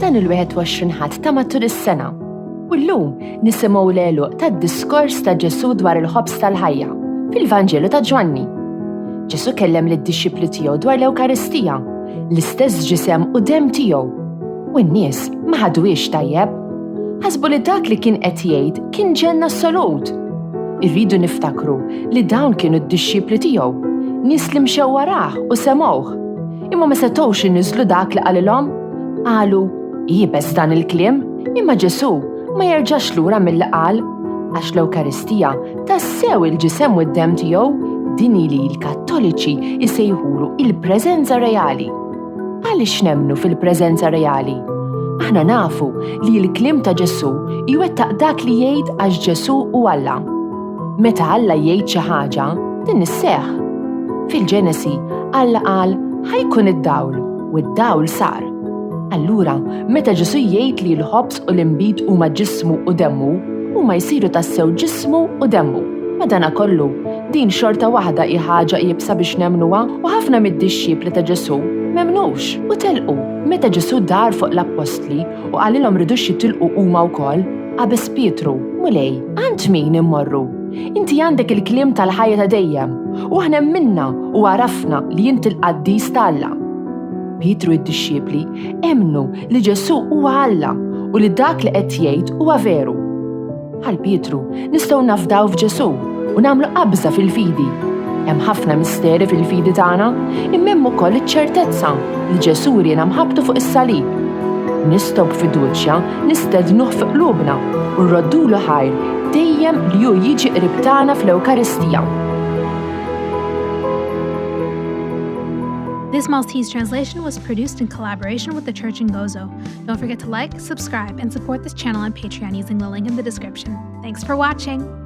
dan il-21 ħadd ta' matul is-sena. U llum nisimgħu l-għeluq tad-diskors ta' Ġesu dwar il-ħobż tal-ħajja fil-Vanġelu ta' Ġwanni. Ġesu kellem lid-dixxipli tiegħu dwar l-Ewkaristija, l-istess ġisem u demm tiegħu. U n-nies ma ħadwiex tajjeb. Ħasbu li dak li kien qed jgħid kien ġenna assolut. Irridu niftakru li dawn kienu d-dixxipli tiegħu, nies li mxew warah u semgħuh. Imma ma setgħux inniżlu dak li qalilhom. Qalu, jibes dan il-kliem, imma Ġesu ma jerġax lura mill-li qal, għax l-Ewkaristija tassew il-ġisem u d-demm tiegħu din li l-Kattoliċi jsejħulu il-preżenza reali. Għaliex nemmnu fil-preżenza reali? Aħna nafu li l-kliem ta' Ġesu jwettaq dak li jgħid għax Ġesu u Alla. Meta Alla jgħid xi ħaġa, din isseħħ. Fil-Ġenesi, Alla qal ħajkun id-dawl u d-dawl sar. Allura, meta Ġesu jgħid li l-ħobż u l-inbit huma ġismu u demmu, huma jsiru tassew ġismu u demmu. Madankollu, din xorta waħda hi ħaġa jibsa biex nemmnuha u ħafna mid-dixxipli ta' Ġesu m'emmnux u telqu. Meta Ġesu dar fuq l-Apostli u qalilhom ridux jitilqu huma wkoll, qabeż Pietru, mulej, għand min immorru? Inti għandek il-kliem tal-ħajja ta' dejjem u aħna minna u għarafna li inti l-qaddis ta' Alla. Pietru id-dixxipli emmnu li Ġesu huwa Alla u li dak li qed jgħid huwa veru. Għal Pietru nistgħu nafdaw f'Ġesu u nagħmlu qabża fil-fidi. Hemm ħafna misteri fil-fidi tagħna, imma hemm ukoll iċ-ċertezza li Ġesu riena mħabbtu fuq is-salib. Nistgħu b'fiduċja nistednuh fi qlubna u nroddulu ħajr dejjem li hu jiġi qrib tagħna fl-Ewkaristija. This Maltese translation was produced in collaboration with the Church in Gozo. Don't forget to like, subscribe, and support this channel on Patreon using the link in the description. Thanks for watching!